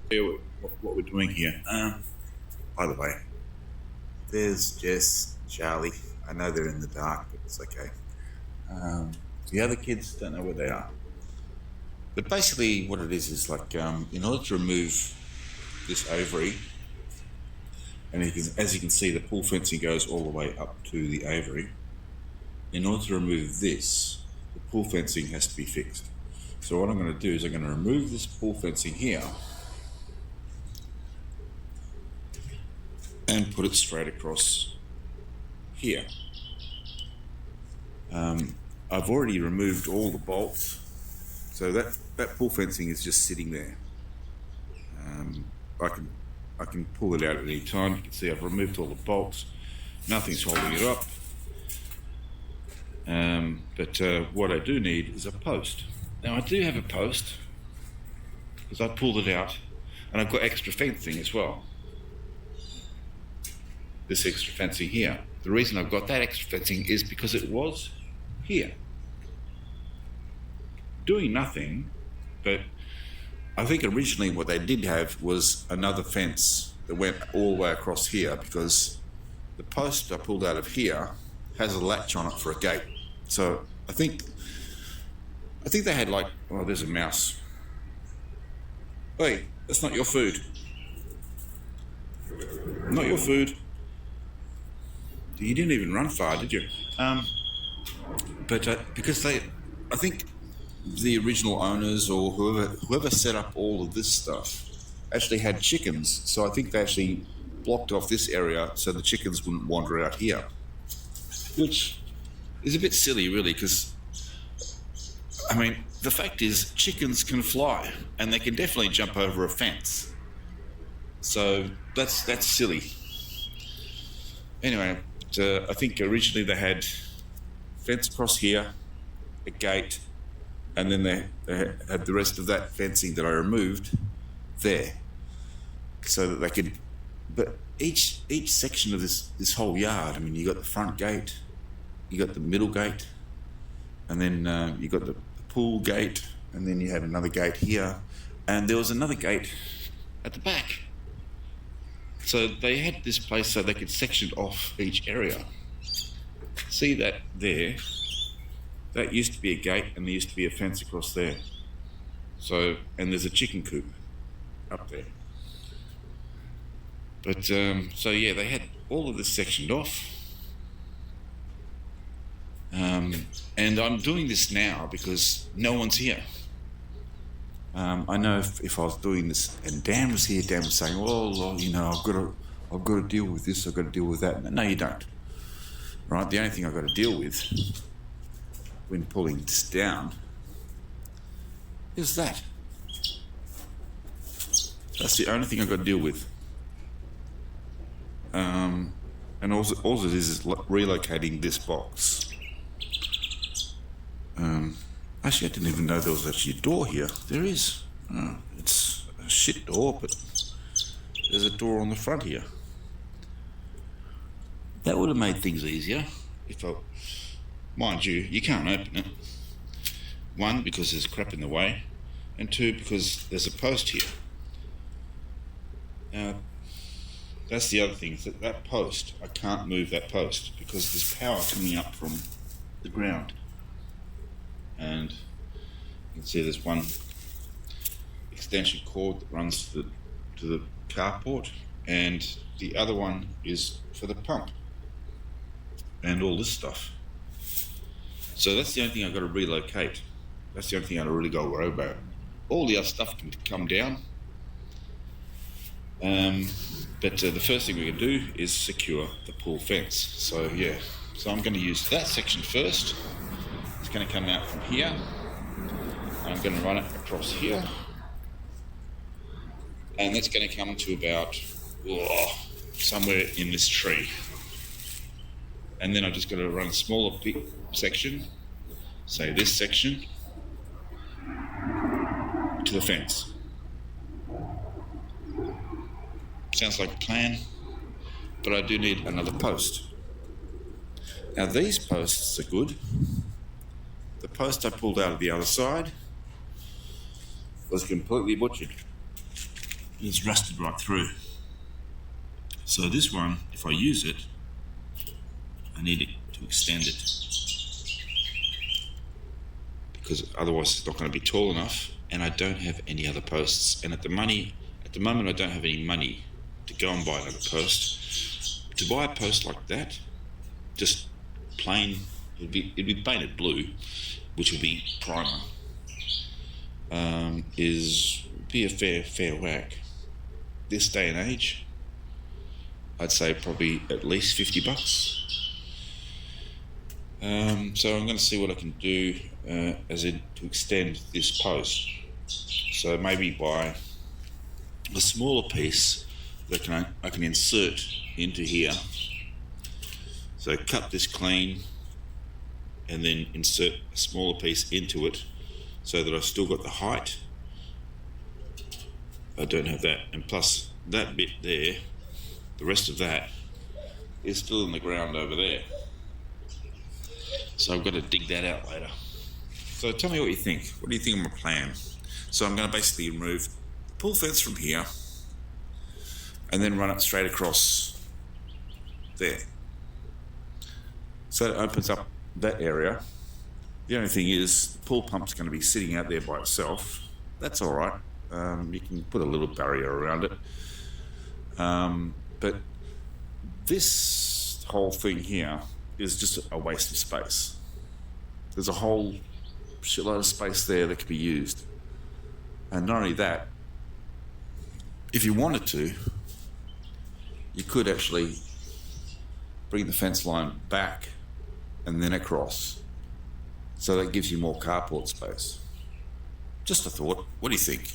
What we're doing here. By the way, there's Jess, Charlie. I know they're in the dark, but it's okay. The other kids don't know where they are. But basically, what it is like in order to remove this ovary, and as you can see, the pool fencing goes all the way up to the ovary. In order to remove this, the pool fencing has to be fixed. So what I'm going to do is I'm going to remove this pool fencing here and put it straight across here. I've already removed all the bolts, so that pool fencing is just sitting there. I can pull it out at any time. You can see I've removed all the bolts. Nothing's holding it up. But what I do need is a post. Now I do have a post because I pulled it out, and I've got extra fencing as well. This extra fencing here. The reason I've got that extra fencing is because it was here, doing nothing. But I think originally what they did have was another fence that went all the way across here, because the post I pulled out of here has a latch on it for a gate. So I think they had like, oh, there's a mouse. Hey, that's not your food. Not your food. You didn't even run far, did you? But because I think the original owners or whoever set up all of this stuff actually had chickens. So I think they actually blocked off this area so the chickens wouldn't wander out here, which is a bit silly, really, because I mean, the fact is chickens can fly and they can definitely jump over a fence. So that's silly. Anyway, I think originally they had fence across here, a gate, and then they had the rest of that fencing that I removed there, so that they could. But each section of this whole yard, I mean, you got the front gate, you got the middle gate, and then you got the pool gate, and then you had another gate here, and there was another gate at the back. So they had this place so they could section off each area. See that there? That used to be a gate, and there used to be a fence across there. So, and there's a chicken coop up there. But, so yeah, they had all of this sectioned off. And I'm doing this now because no one's here. I know if I was doing this and Dan was here, Dan was saying, well, you know, I've got to deal with this, I've got to deal with that. No, you don't. Right? The only thing I've got to deal with when pulling this down is that. That's the only thing I've got to deal with. And all it is relocating this box. Actually, I didn't even know there was actually a door here. There is. It's a shit door, but there's a door on the front here. That would have made things easier if mind you can't open it. One, because there's crap in the way, and two, because there's a post here. Now, that's the other thing, is that post, I can't move that post because there's power coming up from the ground. And you can see there's one extension cord that runs to the carport, and the other one is for the pump and all this stuff. So that's the only thing I've got to relocate. That's the only thing I really got to worry about. All the other stuff can come down. But the first thing we're going to do is secure the pool fence. So yeah, so I'm going to use that section first. It's going to come out from here, and I'm going to run it across here, and that's going to come to about somewhere in this tree. And then I'm just going to run a smaller section, say this section, to the fence. Sounds like a plan, but I do need another post. Now these posts are good. The post I pulled out of the other side was completely butchered. it's rusted right through. So this one, if I use it, I need it to extend it, because otherwise it's not going to be tall enough, and I don't have any other posts. And at the moment I don't have any money to go and buy another post. To buy a post like that, just plain, it'd be painted blue, which would be primer, be a fair whack. This day and age, I'd say probably at least $50. So I'm going to see what I can do as in to extend this post. So maybe buy a smaller piece that I can insert into here. So cut this clean and then insert a smaller piece into it so that I've still got the height. I don't have that, and plus that bit there, the rest of that is still in the ground over there. So I've got to dig that out later. So tell me what you think. What do you think of my plan? So I'm going to basically remove the pool fence from here and then run it straight across there. So it opens up that area. The only thing is the pool pump's going to be sitting out there by itself. That's all right. You can put a little barrier around it. But this whole thing here is just a waste of space. There's a whole shitload of space there that could be used. And not only that, if you wanted to, you could actually bring the fence line back and then across. So that gives you more carport space. Just a thought. What do you think?